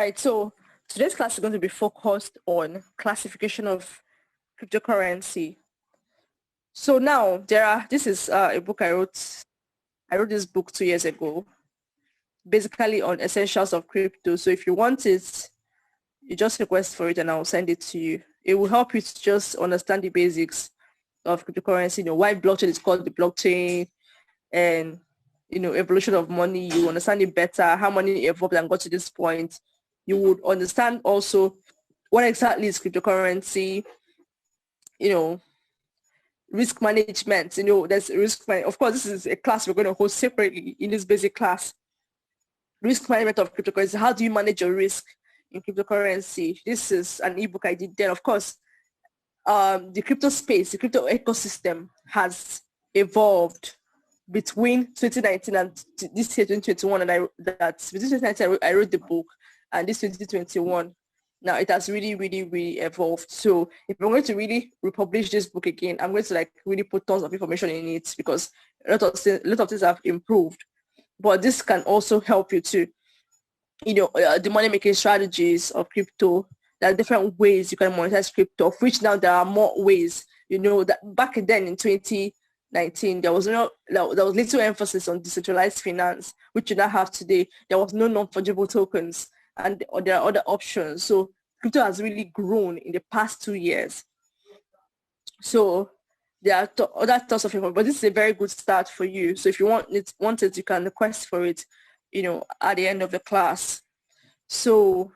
right, so today's class is going to be focused on classification of cryptocurrency. So now this is a book I wrote. I wrote this book 2 years ago, basically on essentials of crypto. So if you want it, you just request for it and I'll send it to you. It will help you to just understand the basics of cryptocurrency, why blockchain is called the blockchain, and evolution of money. You understand it better, how money evolved and got to this point. You would understand also what exactly is cryptocurrency, risk management. There's risk management. Of course, this is a class we're going to host separately in this basic class. Risk management of cryptocurrency. How do you manage your risk in cryptocurrency? This is an ebook I did then. Of course, the crypto space, the crypto ecosystem has evolved between 2019 and this year 2021, and between 2019 I wrote the book, and this 2021 now it has really evolved. So if I'm going to really republish this book again, I'm going to really put tons of information in it, because a lot of things have improved. But this can also help you to the money making strategies of crypto. There are different ways you can monetize crypto, of which now there are more ways. That back then in 2019 there was little emphasis on decentralized finance, which you now have today. There was no non-fungible tokens, and there are other options. So crypto has really grown in the past 2 years. So there are other types of information, but this is a very good start for you. So if you want it, you can request for it, at the end of the class. So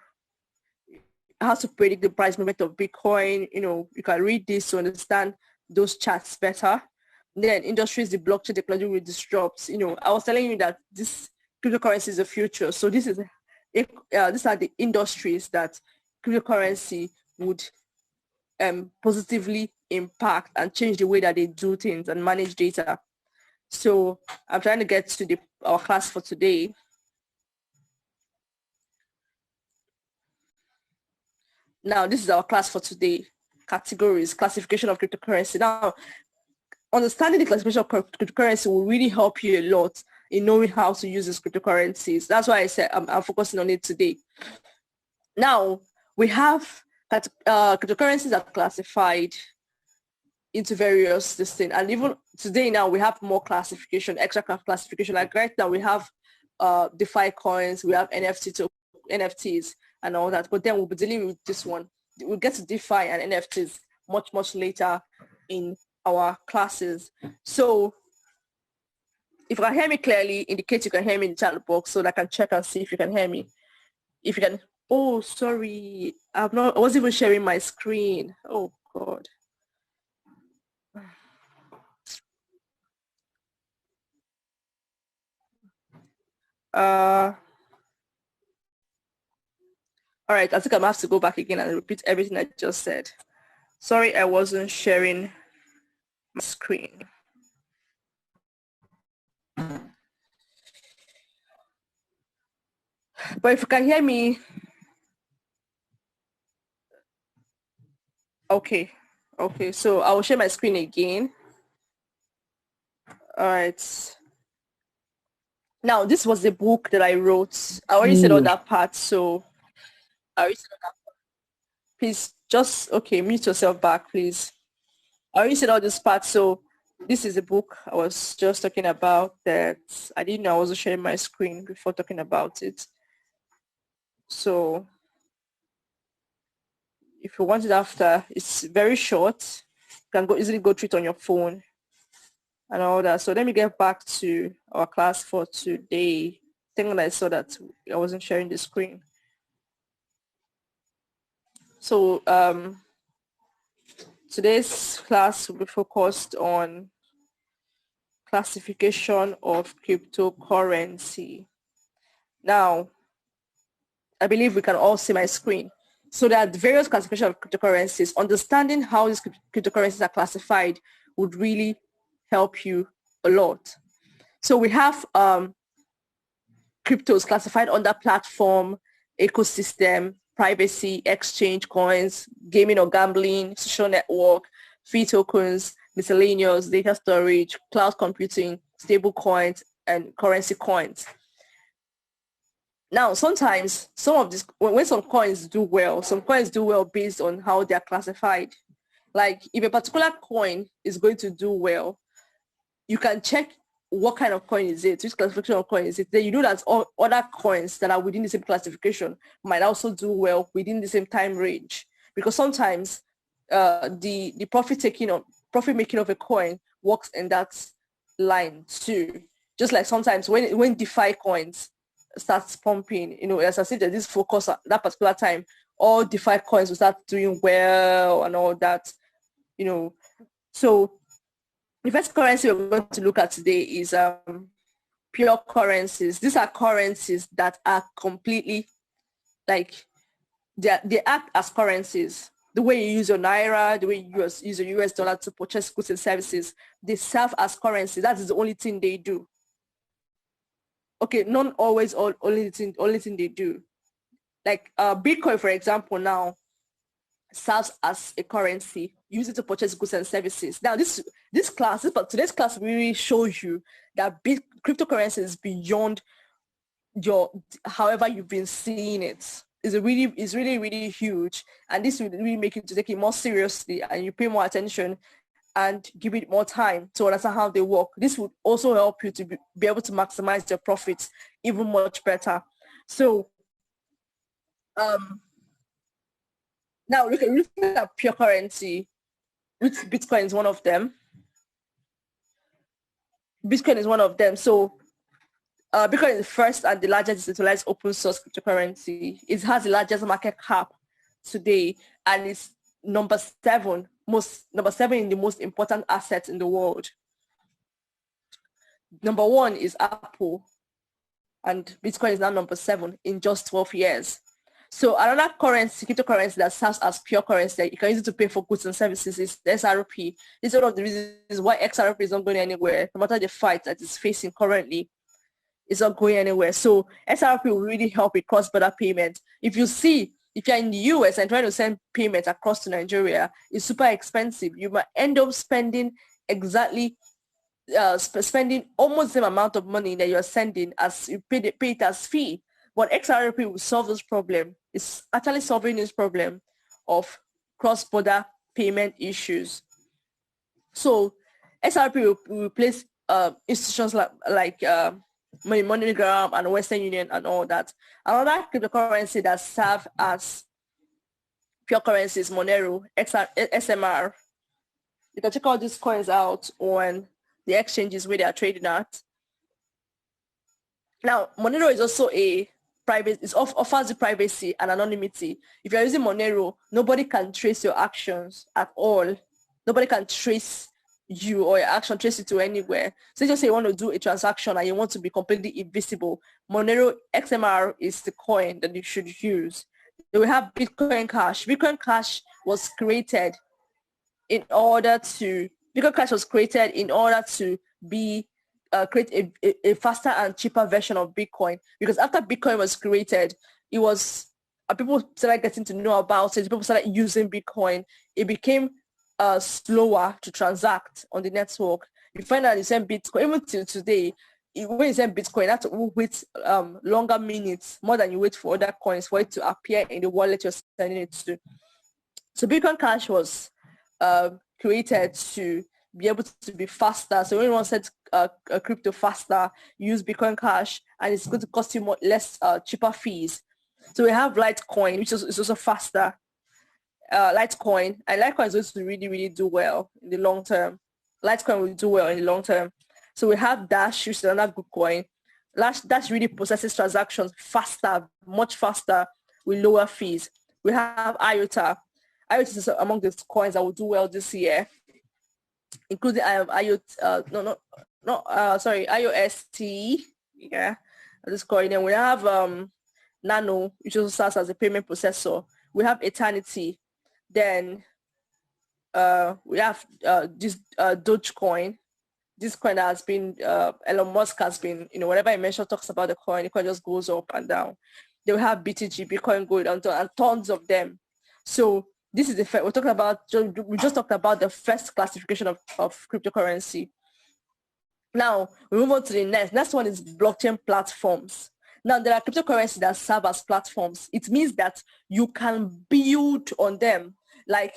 how to predict the price movement of Bitcoin, you can read this to understand those charts better. Then industries, the blockchain technology will disrupt. I was telling you that this cryptocurrency is the future. So these are the industries that cryptocurrency would positively impact and change the way that they do things and manage data. So I'm trying to get to our class for today. Now, this is our class for today. Categories, classification of cryptocurrency. Now, understanding the classification of cryptocurrency will really help you a lot in knowing how to use these cryptocurrencies. That's why I said I'm focusing on it today. Now, we have cryptocurrencies are classified into various things. And even today now, we have more classification, extra classification. Like right now, we have DeFi coins, we have NFTs and all that. But then we'll be dealing with this one. We'll get to DeFi and NFTs much later in our classes. So if you can hear me clearly, indicate you can hear me in the chat box so that I can check and see if you can hear me. If you can, oh, sorry, I wasn't even sharing my screen. Oh God. All right, I think I'm going to have to go back again and repeat everything I just said. Sorry, I wasn't sharing my screen. But if you can hear me, okay, so I will share my screen again. All right. Now, this was the book that I wrote. I already said all that part, so I already said all that part. Please just, mute yourself back, please. I already said all this part, so this is the book I was just talking about that I didn't know I wasn't sharing my screen before talking about it. So if you want it after, it's very short. You can easily go through it on your phone and all that. So let me get back to our class for today. I think I saw that I wasn't sharing the screen. So today's class will be focused on classification of cryptocurrency. Now, I believe we can all see my screen. So there are various classifications of cryptocurrencies. Understanding how these cryptocurrencies are classified would really help you a lot. So we have cryptos classified under platform, ecosystem, privacy, exchange, coins, gaming or gambling, social network, fee tokens, miscellaneous, data storage, cloud computing, stable coins, and currency coins. Now, sometimes some of this, when some coins do well, some coins do well based on how they're classified. Like if a particular coin is going to do well, you can check what kind of coin is it, which classification of coin is it. Then you know that all other coins that are within the same classification might also do well within the same time range. Because sometimes the profit making of a coin works in that line too. Just like sometimes when DeFi coins starts pumping, as I said, there's this focus at that particular time, all DeFi coins will start doing well and all that, So the first currency we're going to look at today is pure currencies. These are currencies that are completely like they act as currencies. The way you use your naira, the way you use your US dollar to purchase goods and services, they serve as currency. That is the only thing they do. Okay, not always only thing they do. Like Bitcoin, for example, now serves as a currency. Use it to purchase goods and services. Now, today's class really shows you that cryptocurrency is beyond however you've been seeing it. It's really, really huge, and this will really make you to take it more seriously, and you pay more attention and give it more time to understand how they work. This would also help you to be able to maximize your profits even much better. So, now looking at pure currency, which Bitcoin is one of them. Bitcoin is one of them. So Bitcoin is the first and the largest decentralized open source cryptocurrency. It has the largest market cap today, and it's number seven in the most important assets in the world. Number one is Apple, and Bitcoin is now number 7 in just 12 years. So another cryptocurrency that serves as pure currency that you can use it to pay for goods and services is the XRP. This is one of the reasons why XRP is not going anywhere, no matter the fight that it's facing currently. It's not going anywhere. So XRP will really help with cross-border payment. If you're in the US and trying to send payment across to Nigeria, it's super expensive. You might end up spending spending almost the same amount of money that you're sending as you pay it as fee. But XRP will solve this problem. It's actually solving this problem of cross-border payment issues. So XRP will replace institutions like MoneyGram and Western Union and all that. Another cryptocurrency that serve as pure currency is Monero, SMR. You can check all these coins out on the exchanges where they are trading at. Now, Monero is also offers you privacy and anonymity. If you're using Monero, nobody can trace your actions at all. Nobody can trace you or your action, trace it to anywhere. So just say you want to do a transaction and you want to be completely invisible. Monero XMR is the coin that you should use. Then we have Bitcoin Cash. Bitcoin Cash was created in order to be create a faster and cheaper version of Bitcoin. Because after Bitcoin was created, it was people started getting to know about it. People started using Bitcoin. It became slower to transact on the network. You find that you send Bitcoin even till today. When you send Bitcoin, you have to wait longer minutes, more than you wait for other coins for it to appear in the wallet you're sending it to. So Bitcoin Cash was created to be able to be faster. So when you want to set a crypto faster, use Bitcoin Cash, and it's going to cost you less cheaper fees. So we have Litecoin, which is also faster. Litecoin is going to really, really do well in the long term. Litecoin will do well in the long term. So we have Dash, which is another good coin. Dash really processes transactions faster, much faster, with lower fees. We have IOTA. IOTA is among the coins that will do well this year, including IOST. Yeah, this coin. And we have Nano, which also serves as a payment processor. We have Eternity. Then we have this Dogecoin. This coin has been, Elon Musk has been, whenever he mentions, talks about the coin just goes up and down. They will have BTG, Bitcoin Gold, and tons of them. So this is the first, we just talked about the first classification of cryptocurrency. Now we move on to the next. Next one is blockchain platforms. Now, there are cryptocurrencies that serve as platforms. It means that you can build on them. Like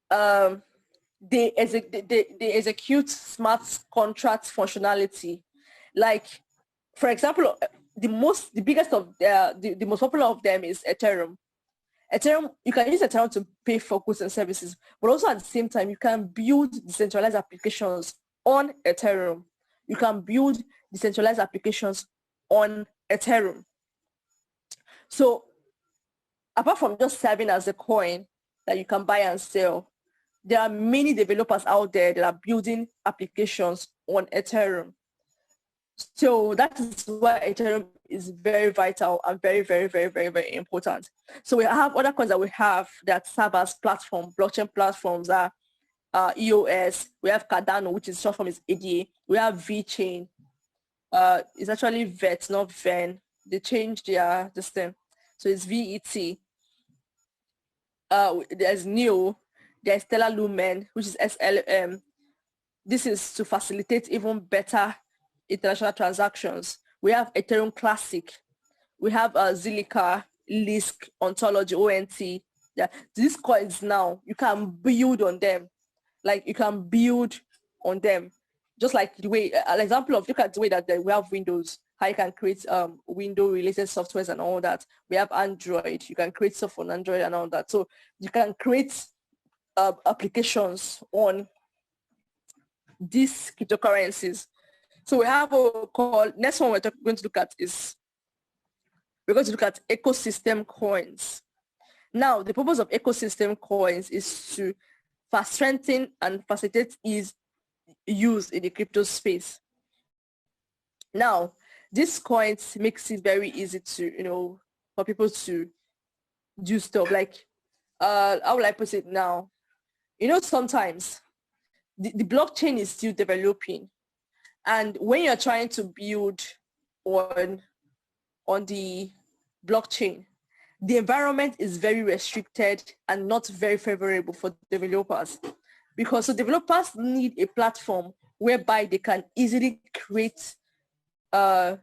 they execute smart contract functionality. Like, for example, the biggest of the most popular of them is Ethereum. Ethereum, you can use Ethereum to pay for goods and services, but also at the same time, you can build decentralized applications on Ethereum. You can build decentralized applications on Ethereum. So apart from just serving as a coin that you can buy and sell, there are many developers out there that are building applications on Ethereum. So that is why Ethereum is very vital and very, very, very, very, very important. So we have other coins that we have that serve as blockchain platforms are EOS. We have Cardano, which is short form is ADA. We have VeChain. It's actually VET, not VEN. They changed this thing. So it's VET. There's NEO. There's Stellar Lumen, which is SLM. This is to facilitate even better international transactions. We have Ethereum Classic. We have Zilliqa, Lisk, Ontology, ONT. Yeah, these coins now, you can build on them. Like you can build on them. Just like the way, an example of, look at the way that we have Windows, how you can create window-related softwares and all that. We have Android. You can create stuff on Android and all that. So you can create applications on these cryptocurrencies. So we have what we call, next one we're going to look at is, we're going to look at ecosystem coins. Now, the purpose of ecosystem coins is to strengthen and facilitate ease use in the crypto space. Now, these coins makes it very easy to, for people to do stuff like, how will I put it now? Sometimes the blockchain is still developing. And when you're trying to build on the blockchain, the environment is very restricted and not very favorable for developers, because developers need a platform whereby they can easily create the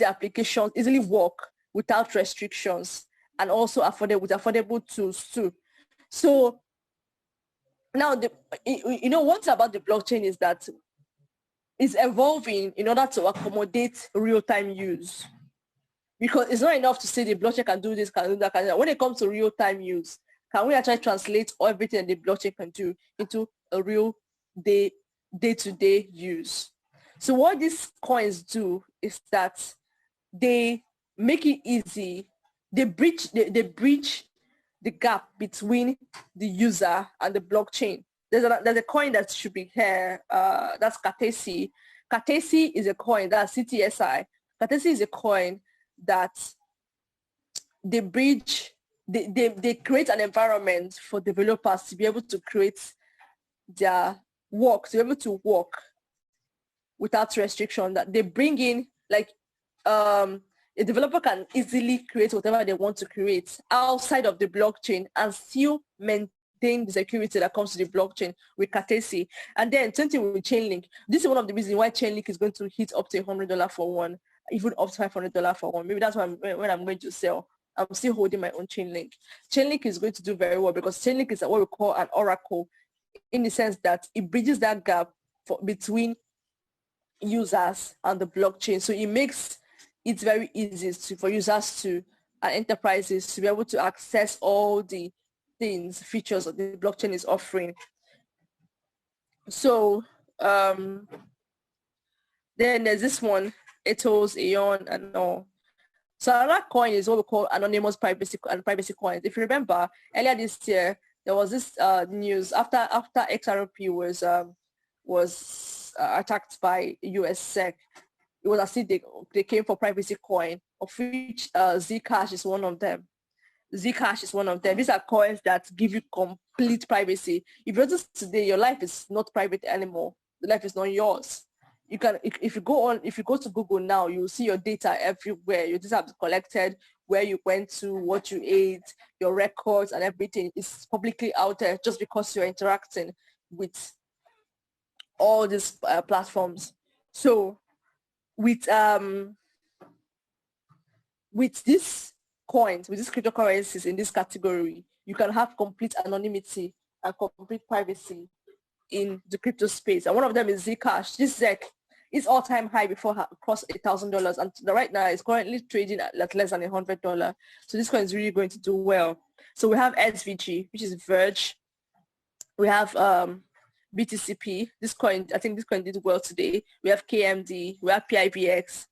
applications, easily work without restrictions, and also with affordable tools too. So now, one thing about the blockchain is that it's evolving in order to accommodate real-time use. Because it's not enough to say the blockchain can do this, can do that, can do that. When it comes to real-time use, can we actually translate everything the blockchain can do into a real day-to-day use? So what these coins do is that they make it easy. They bridge the gap between the user and the blockchain. There's a coin that should be here. That's Katesi. Katesi is a coin, that's CTSI. Katesi is a coin that they bridge, they create an environment for developers to be able to create their work, to be able to work without restriction. That they bring in, like, a developer can easily create whatever they want to create outside of the blockchain and still maintain the security that comes to the blockchain with Katesi. And then same thing with Chainlink. This is one of the reasons why Chainlink is going to hit up to $100 for one, even up to $500 for one. Maybe that's why when I'm going to sell, I'm still holding my own Chainlink. Chainlink is going to do very well because Chainlink is what we call an oracle, in the sense that it bridges that gap between users and the blockchain. So it makes it very easy for users and enterprises to be able to access all the features that the blockchain is offering. So then there's this one, Ethos, Aeon, and all. So another coin is what we call anonymous privacy coins. If you remember, earlier this year, there was this news after XRP was attacked by US SEC. It was as if they came for privacy coin, of which Zcash is one of them. Zcash is one of them. These are coins that give you complete privacy. If you notice today, your life is not private anymore. The life is not yours. You can, if you go to Google now, you will see your data everywhere. Your data is collected, where you went to, what you ate, your records and everything is publicly out there just because you're interacting with all these platforms. So with with these coins, with these cryptocurrencies in this category, you can have complete anonymity and complete privacy in the crypto space. And one of them is Zcash. This ZEC is all-time high before crossed $1,000, and right now it's currently trading at less than $100. So this coin is really going to do well. So we have SVG, which is Verge. We have BTCP. This coin, I think this coin did well today. We have KMD. We have PIBX.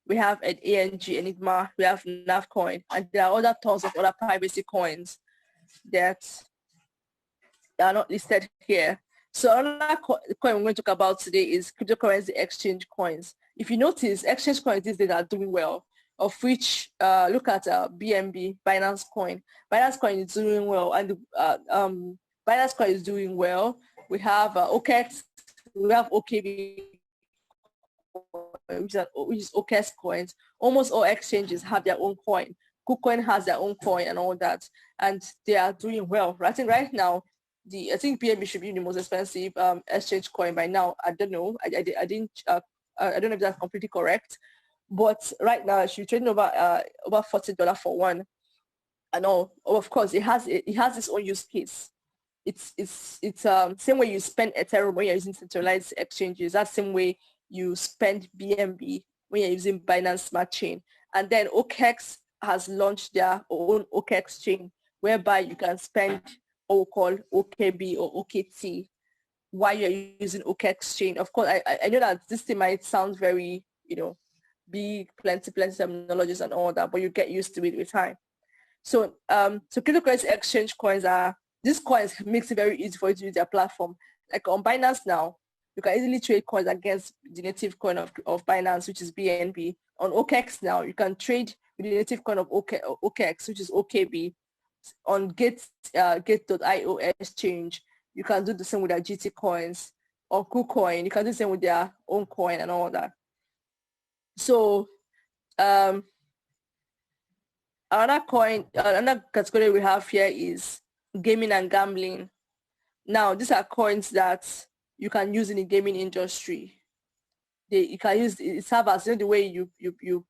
We have an ANG, Enigma. We have Navcoin, and there are other tons of other privacy coins that are not listed here. So another coin we're going to talk about today is cryptocurrency exchange coins. If you notice, exchange coins these days are doing well, of which look at BNB, Binance Coin. Binance Coin is doing well, and Binance Coin is doing well. We have OKEx, we have OKB, which is OKEx coins. Almost all exchanges have their own coin. KuCoin has their own coin and all that, and they are doing well. I think right now, I think BNB should be the most expensive exchange coin by now. I don't know. I don't know if that's completely correct, but right now it should be trading over $40 for one. And all, of course, it has its own use case. It's same way you spend Ethereum when you're using centralized exchanges. That same way you spend BNB when you're using Binance Smart Chain. And then OKEx has launched their own OKEx chain, whereby you can spend what we call OKB or OKT while you're using OKEx chain. Of course, I know that this thing might sound very, big, plenty terminologies and all that, but you get used to it with time. So cryptocurrency exchange coins these coins makes it very easy for you to use their platform. Like on Binance now, you can easily trade coins against the native coin of Binance, which is BNB. On OKEx now, you can trade with the native coin of OKEx, which is OKB. On Gate.io exchange, you can do the same with their GT coins. On KuCoin, you can do the same with their own coin and all that. So another category we have here is gaming and gambling. Now, these are coins that you can use in the gaming industry. You can use it serve as the way you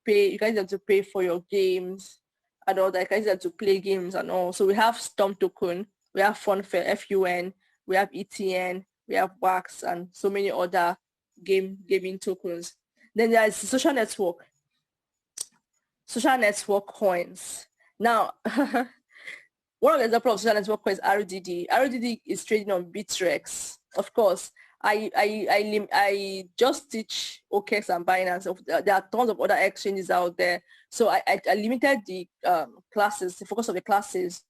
pay. You can use them to pay for your games and all that. You can use them to play games and all. So we have Storm Token, we have Funfair, FUN, we have ETN, we have Wax, and so many other gaming tokens. Then there is social network coins. Now, one of the examples of social network coins is RDD. RDD is trading on Bittrex. Of course, I just teach OKEx and Binance. There are tons of other exchanges out there. So I limited the classes, the focus of the classes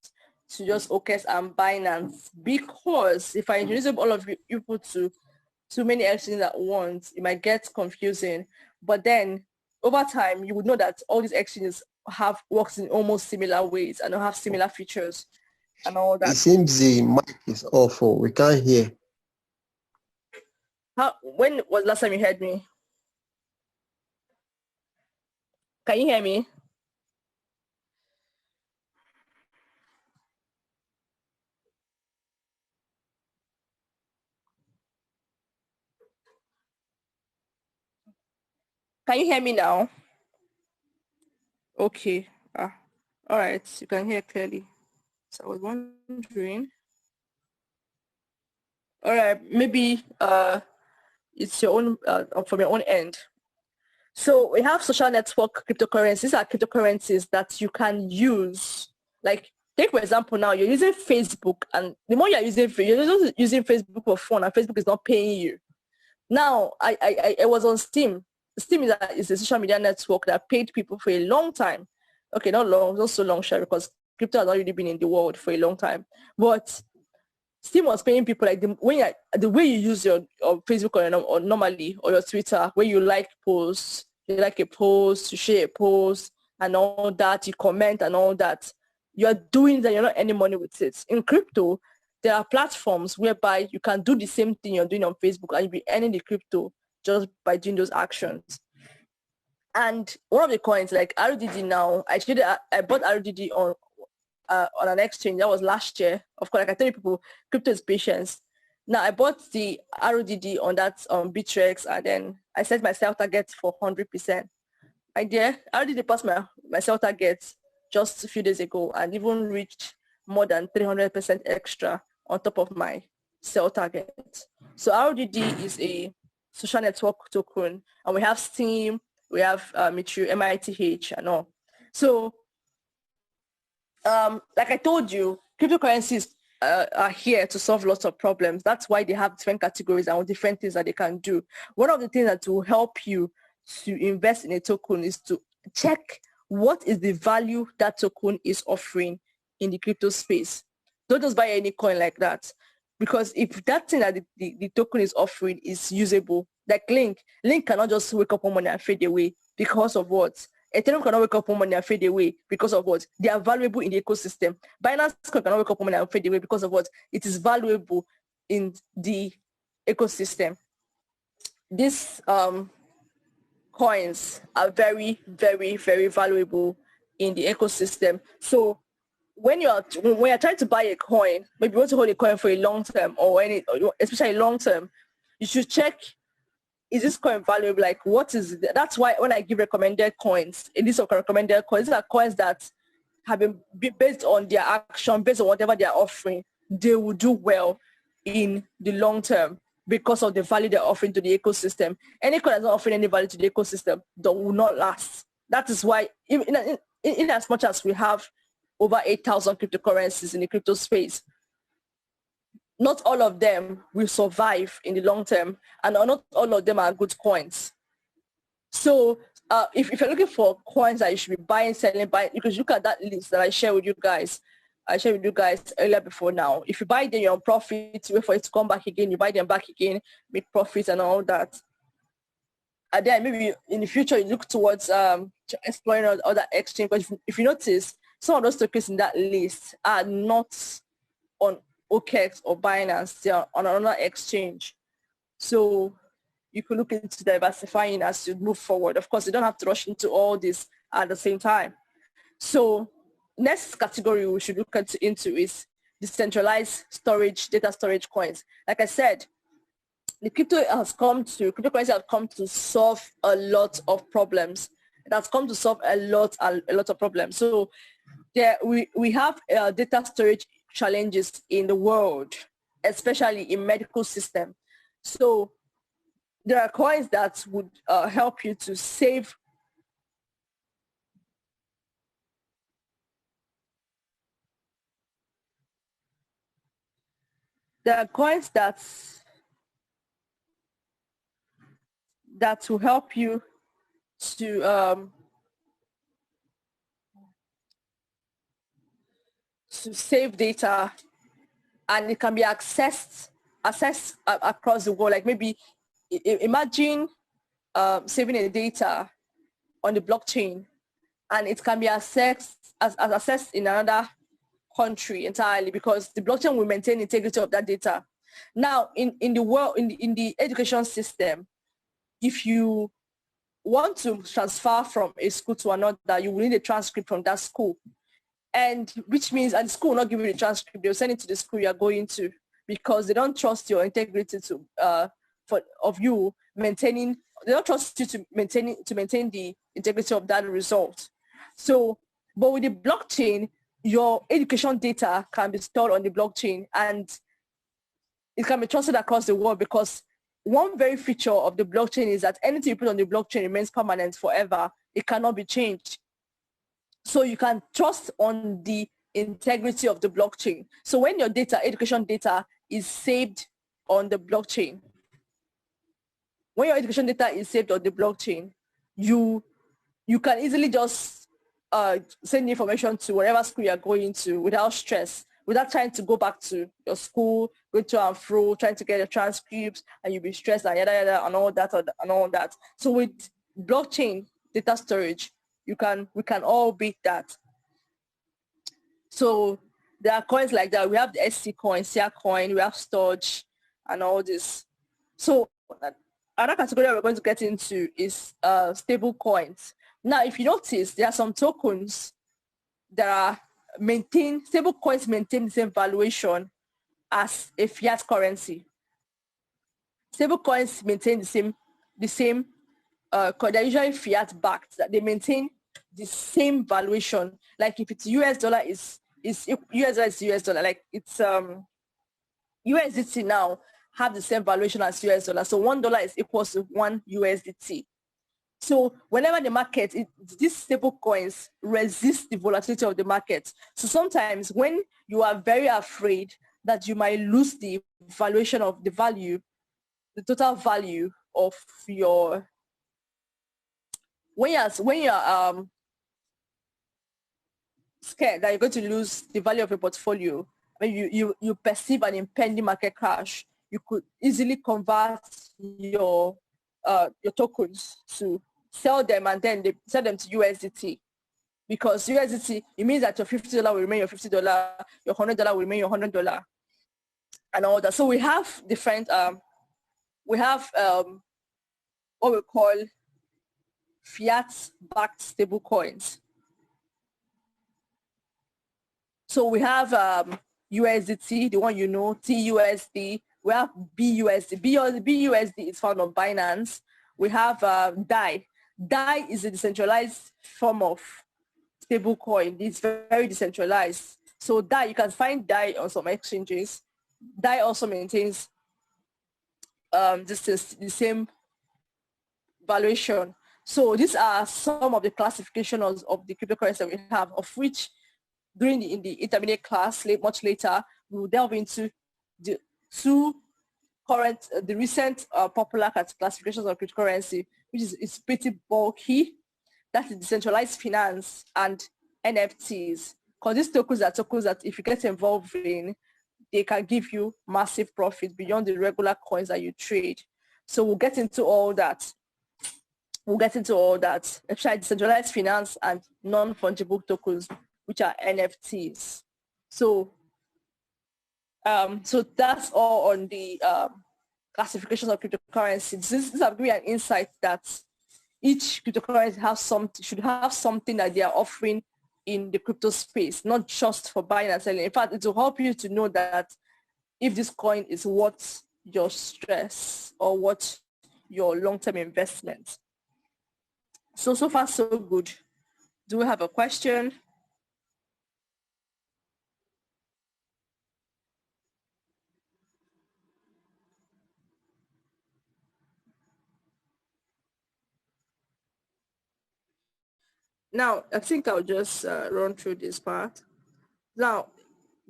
to just OKEx and Binance, because if I introduce all of you put to too many exchanges at once, it might get confusing. But then over time, you would know that all these exchanges works in almost similar ways and have similar features and all that. It seems the mic is awful. We can't hear. When was the last time you heard me? Can you hear me? Can you hear me now? Okay. All right. You can hear clearly. So I was wondering. All right. Maybe it's your own from your own end. So we have social network cryptocurrencies. These are cryptocurrencies that you can use. Like, take for example, now you're using Facebook, and the more you're using Facebook for fun, and Facebook is not paying you. Now, I was on Steam. Steam is a social media network that paid people for a long time. Okay, not so long, sure, because crypto has not really been in the world for a long time. But Steam was paying people like the way you use your Facebook or normally, or your Twitter, where you like posts, you like a post, you share a post and all that, you comment and all that. You're doing that, you're not earning money with it. In crypto, there are platforms whereby you can do the same thing you're doing on Facebook and you'll be earning the crypto just by doing those actions. And one of the coins like RDD now, I bought RDD on an exchange. That was last year. Of course, like I tell you people, crypto is patience. Now I bought the RDD on that Bittrex, and then I set myself target for 100%. I did. RDD passed my my sell target just a few days ago and even reached more than 300% extra on top of my sell target. So RDD is a social network token, and we have Steam, we have MITH and all. So like I told you, cryptocurrencies are here to solve lots of problems. That's why they have different categories and different things that they can do. One of the things that will help you to invest in a token is to check what is the value that token is offering in the crypto space. Don't just buy any coin like that. Because if that thing that the token is offering is usable, like Link cannot just wake up one morning and fade away because of what? Ethereum cannot wake up one morning and fade away because of what? They are valuable in the ecosystem. Binance cannot wake up one morning and fade away because of what? It is valuable in the ecosystem. These coins are very, very, very valuable in the ecosystem. So when you're trying to buy a coin, maybe you want to hold a coin for a long term or especially long term, you should check, is this coin valuable? Like, what is it? That's why when I give recommended coins, in this recommended coins, these are coins that have been based on their action, based on whatever they are offering, they will do well in the long term because of the value they're offering to the ecosystem. Any coin that's not offering any value to the ecosystem, that will not last. That is why, in as much as we have over 8,000 cryptocurrencies in the crypto space, not all of them will survive in the long term, and not all of them are good coins. So if you're looking for coins that you should be buying, selling, you can look at that list that I shared with you guys. I shared with you guys earlier before now. If you buy them, you're on profit, wait for it to come back again, you buy them back again, make profits and all that. And then maybe in the future, you look towards exploring other exchange. But if you notice, some of those tokens in that list are not on OKEx or Binance, they are on another exchange. So you could look into diversifying as you move forward. Of course, you don't have to rush into all this at the same time. So next category we should look into is decentralized storage, data storage coins. Like I said, the cryptocurrency has come to solve a lot of problems. It has come to solve a lot of problems. So we have data storage challenges in the world, especially in medical system. So there are coins that would help you to save there are coins that will help you to save data, and it can be accessed across the world. Like maybe imagine saving a data on the blockchain, and it can be accessed in another country entirely, because the blockchain will maintain the integrity of that data. Now, in the world, in the education system, if you want to transfer from a school to another, you will need a transcript from that school. And which means, and the school will not give you the transcript, they'll send it to the school you are going to, because they don't trust your integrity they don't trust you to maintain the integrity of that result. So, but with the blockchain, your education data can be stored on the blockchain, and it can be trusted across the world, because one very feature of the blockchain is that anything you put on the blockchain remains permanent forever. It cannot be changed. So you can trust on the integrity of the blockchain. So when your education data is saved on the blockchain, when your education data is saved on the blockchain, you can easily just send information to whatever school you're going to without stress, without trying to go back to your school, go to and fro, trying to get your transcripts, and you'll be stressed and yada yada and all that. So with blockchain data storage, we can all beat that. So there are coins like that. We have the SC coin, SIA coin, we have Storage, and all this. So another category we're going to get into is stable coins. Now, if you notice, there are some tokens that are stable coins maintain the same valuation as a fiat currency. Stable coins maintain the same they're usually fiat backed, that they maintain the same valuation. Like if it's US dollar is US dollar is US dollar. Like it's USDT now have the same valuation as US dollar. So $1 is equals to 1 USDT. So whenever the market, these stable coins resist the volatility of the market. So sometimes when you are very afraid that you might lose the valuation of the value, the total value of your, when you're scared that you're going to lose the value of your portfolio, when you perceive an impending market crash, you could easily convert your tokens to sell them, and then they sell them to USDT, because USDT, it means that your $50 will remain your $50, your $100 will remain your $100, and all that. So we have different what we call fiat-backed stable coins. So we have USDT, the one you know, TUSD. We have BUSD. BUSD is found on Binance. We have DAI. DAI is a decentralized form of stable coin. It's very decentralized. So DAI, you can find DAI on some exchanges. DAI also maintains the same valuation. So these are some of the classifications of the cryptocurrency that we have, of which in the intermediate class, much later, we will delve into the recent popular classifications of cryptocurrency, which is pretty bulky. That is decentralized finance and NFTs. Because these tokens are tokens that if you get involved in, they can give you massive profit beyond the regular coins that you trade. So we'll get into all that. Especially decentralized finance and non-fungible tokens, which are NFTs. So that's all on the classifications of cryptocurrencies. This have given an insight that each cryptocurrency should have something that they are offering in the crypto space, not just for buying and selling. In fact, it will help you to know that if this coin is worth your stress or worth your long-term investment. So far, so good. Do we have a question? Now, I think I'll just run through this part. Now,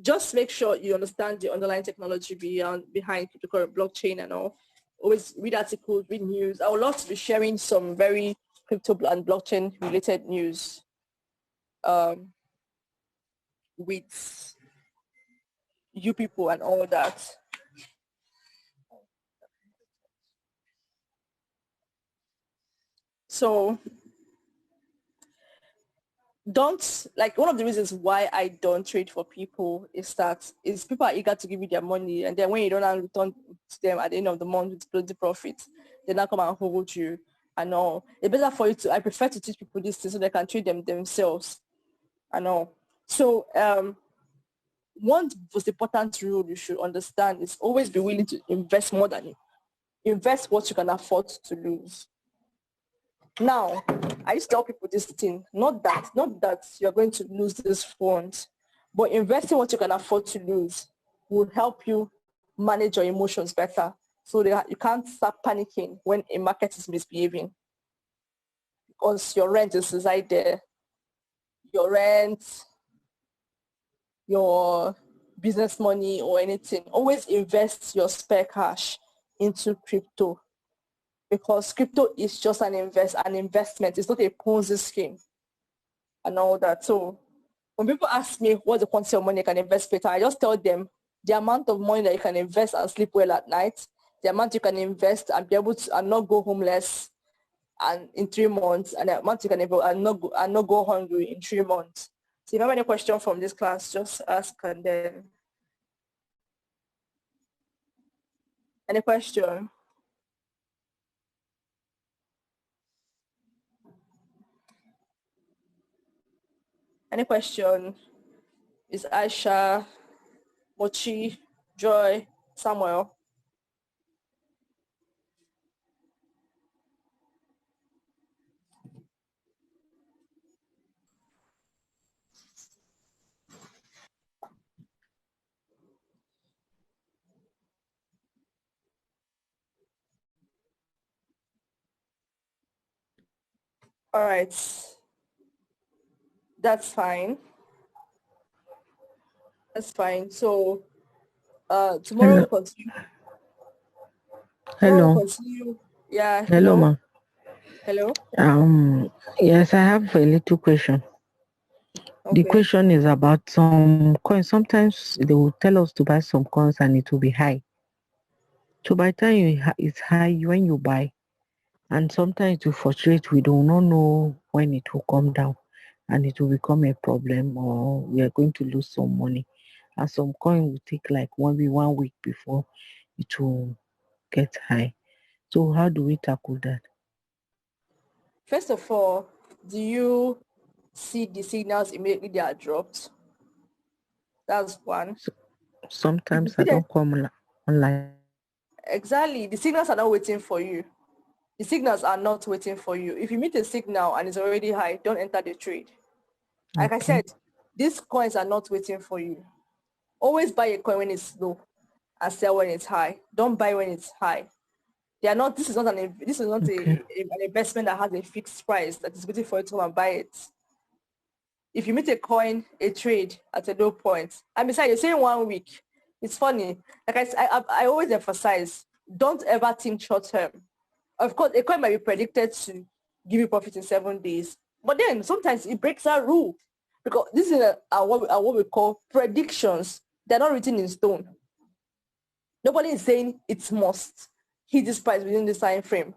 just make sure you understand the underlying technology behind cryptocurrency, blockchain and all. Always read articles, read news. I would love to be sharing some very crypto and blockchain related news with you people and all that. So one of the reasons why I don't trade for people is people are eager to give you their money, and then when you don't return to them at the end of the month with plenty profit, they now come and hold you and all. It's better for you I prefer to teach people this thing so they can trade them themselves and all. So one most important rule you should understand is always be willing to invest more than invest what you can afford to lose. Now, I used to tell people this thing, not that you're going to lose this fund, but investing what you can afford to lose will help you manage your emotions better, so that you can't start panicking when a market is misbehaving, because your rent is inside there. Your rent, your business money or anything, always invest your spare cash into crypto, because crypto is just an investment. It's not a Ponzi scheme and all that. So when people ask me what's the quantity of money you can invest better, I just tell them the amount of money that you can invest and sleep well at night, the amount you can invest and be able to and not go homeless and in 3 months, and the amount you can invest and not go hungry in 3 months. So if you have any question from this class, just ask. And then any question? Any question? Is Aisha, Mochi, Joy, Samuel? All right. That's fine. That's fine. So tomorrow Hello. we'll continue. Tomorrow we'll Hello. continue. Yeah, Hello, hello. ma. Hello. Yes, I have a little question. The Okay. question is about some coins. Sometimes they will tell us to buy some coins and it will be high. So by the time it's high when you buy, and sometimes it will fluctuate. We do not know when it will come down, and it will become a problem, or we are going to lose some money. And some coin will take like maybe 1 week before it will get high. So how do we tackle that? First of all, do you see the signals immediately they are dropped? That's one. So, If you sometimes see I that don't come online. exactly, the signals are not waiting for you. The signals are not waiting for you. If you meet a signal and it's already high, don't enter the trade. Like I Okay. said, these coins are not waiting for you. Always buy a coin when it's low and sell when it's high. Don't buy when it's high. They are not. This is not Okay. an investment that has a fixed price that is waiting for you to come and buy it. If you meet a coin, a trade at a low point, and besides, you're saying 1 week. It's funny. Like I always emphasize, don't ever think short term. Of course, a coin might be predicted to give you profit in 7 days, but then sometimes it breaks that rule because this is what we call predictions. They're not written in stone. Nobody is saying it must hit this price within this time frame.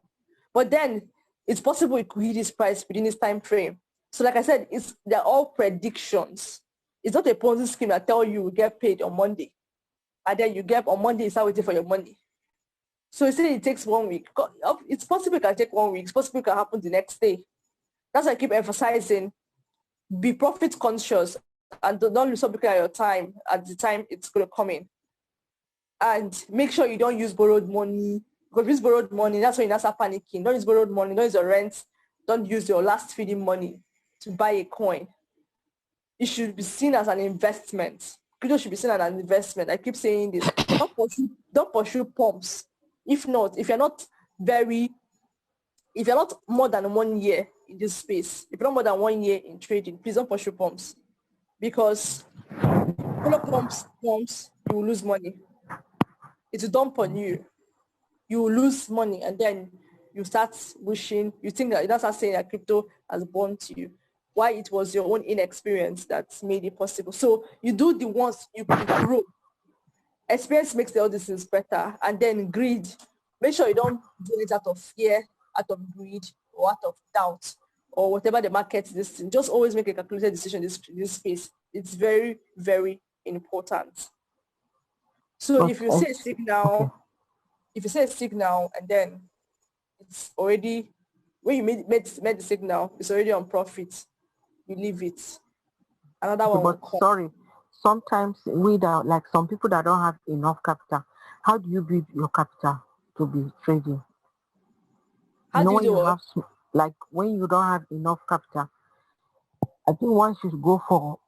But then it's possible it could hit this price within this time frame. So like I said, they're all predictions. It's not a Ponzi scheme that tell you get paid on Monday. And then you get on Monday, you start waiting for your money. So instead it takes 1 week. It's possible it can take 1 week. It's possible it can happen the next day. That's why I keep emphasizing be profit conscious and don't lose up at your time at the time it's going to come in. And make sure you don't use borrowed money. Because if you use borrowed money, that's when you start panicking. Don't use borrowed money, don't use your rent, don't use your last feeding money to buy a coin. It should be seen as an investment. Crypto should be seen as an investment. I keep saying this. Don't pursue pumps. Very if you're not more than 1 year in this space, if you're not more than 1 year in trading, please don't pursue pumps. Because follow pumps, you will lose money. It's a dump on you. You will lose money and then you start wishing, you think that that's not saying that crypto has born to you. Why it was your own inexperience that made it possible. So you do the ones you could grow. Experience makes the other things better. And then greed. Make sure you don't do it out of fear, out of greed, or out of doubt, or whatever the market is. Just always make a calculated decision in this space. It's very, very important. So But okay. if you say a signal and then it's already when you made the signal, it's already on profit. You leave it. Another Okay, one will but come. sorry. Sometimes without like some people that don't have enough capital, how do you build your capital to be trading? How do you When do you what? have like when you don't have enough capital, I think one should go for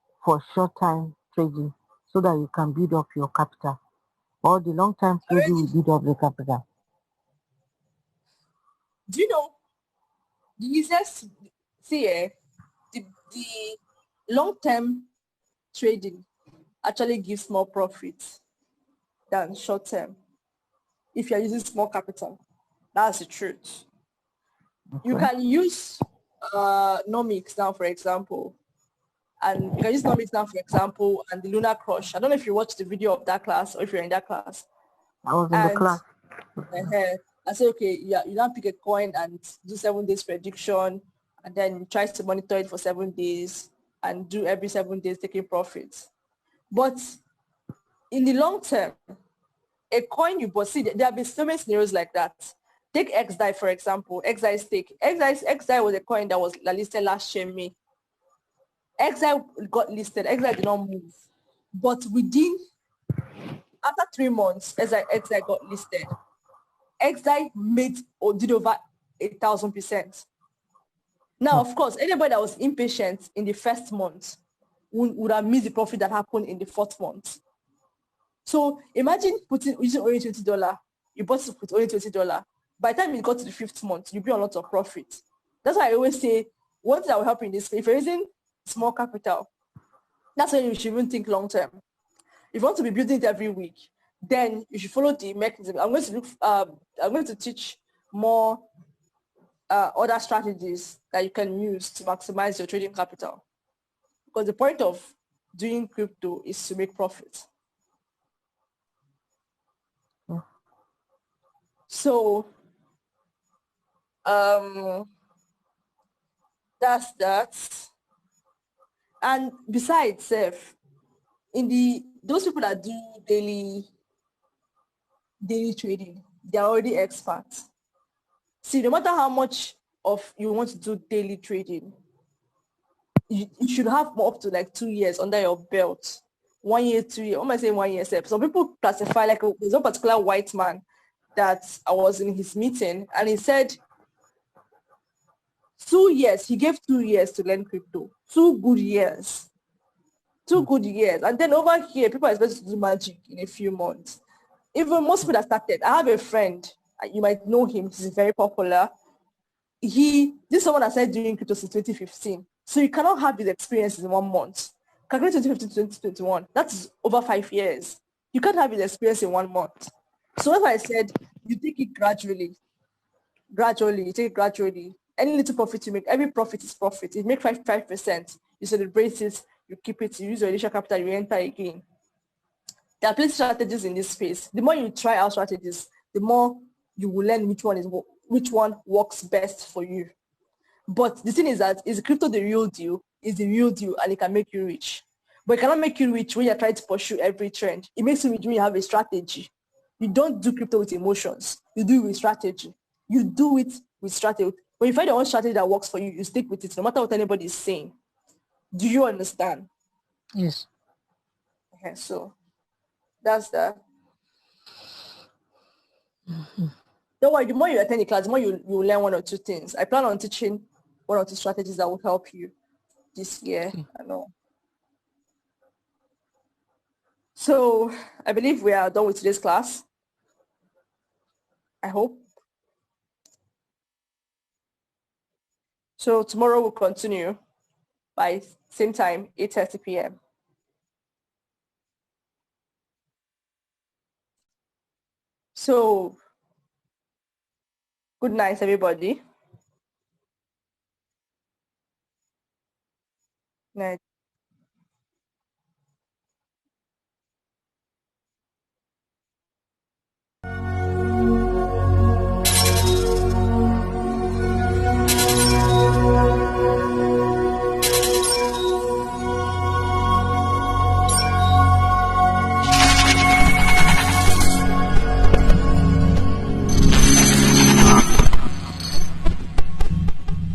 short time trading so that you can build up your capital. Or the long time trading will Already, build up the capital. do you know the easiest see the long-term trading actually gives more profit than short-term if you're using small capital. That's the truth. You Okay. can use nomics now, for example, and you can use nomics now, for example, and the Lunar Crush. I don't know if you watched the video of that class or if you're in that class. I was in the And class. I say, okay, yeah, you now pick a coin and do 7 days prediction, and then try to monitor it for 7 days and do every 7 days taking profits. But in the long term, a coin you bought, see, there have been so many scenarios like that. Take XDAI, for example, XDAI stake. XDAI was a coin that was listed last year, May. XDAI got listed, XDAI did not move. But after 3 months, XDAI got listed. XDAI made or did over 1,000%. Now, of course, anybody that was impatient in the first month would have missed the profit that happened in the fourth month. So imagine using only $20. You bought it with only $20. By the time you got to the fifth month, you'll be on a lot of profit. That's why I always say one thing that will help you in this, if you're using small capital, that's when you should even think long term. If you want to be building it every week, then you should follow the mechanism. I'm going to teach more other strategies that you can use to maximize your trading capital. Because the point of doing crypto is to make profit. So that's that. And besides, in those people that do daily trading, they're already experts. See, no matter how much of you want to do daily trading, you should have up to like 2 years under your belt. 1 year, 2 years. What am I saying 1 year? Some people classify, like there's one particular white man that I was in his meeting, and he said 2 years. He gave 2 years to learn crypto. 2 good years. 2 good years. And then over here, people are expected to do magic in a few months. Even most people that started, I have a friend, you might know him, he's very popular. This is someone that started doing crypto since 2015. So you cannot have his experience in 1 month. Calculate 2015 to 2021. That's over 5 years. You can't have his experience in 1 month. So if I said you take it gradually, you take it gradually. Any little profit you make, every profit is profit. You make 5%, you celebrate it, you keep it, you use your initial capital, you enter again. There are plenty of strategies in this space. The more you try out strategies, the more you will learn which one works best for you. But the thing is that, is crypto the real deal? Is the real deal, and it can make you rich. But it cannot make you rich when you're trying to pursue every trend. It makes you rich when you have a strategy. You don't do crypto with emotions. You do it with strategy. You do it with strategy. When you find your own strategy that works for you, you stick with it, no matter what anybody is saying. Do you understand? Yes. Okay, so that's that. Don't worry, the more you attend the class, the more you will learn 1 or 2 things. I plan on teaching 1 or 2 strategies that will help you this year. I know. So I believe we are done with today's class. I hope. So tomorrow we'll continue by same time, 8:30 p.m. So good night, everybody. Night.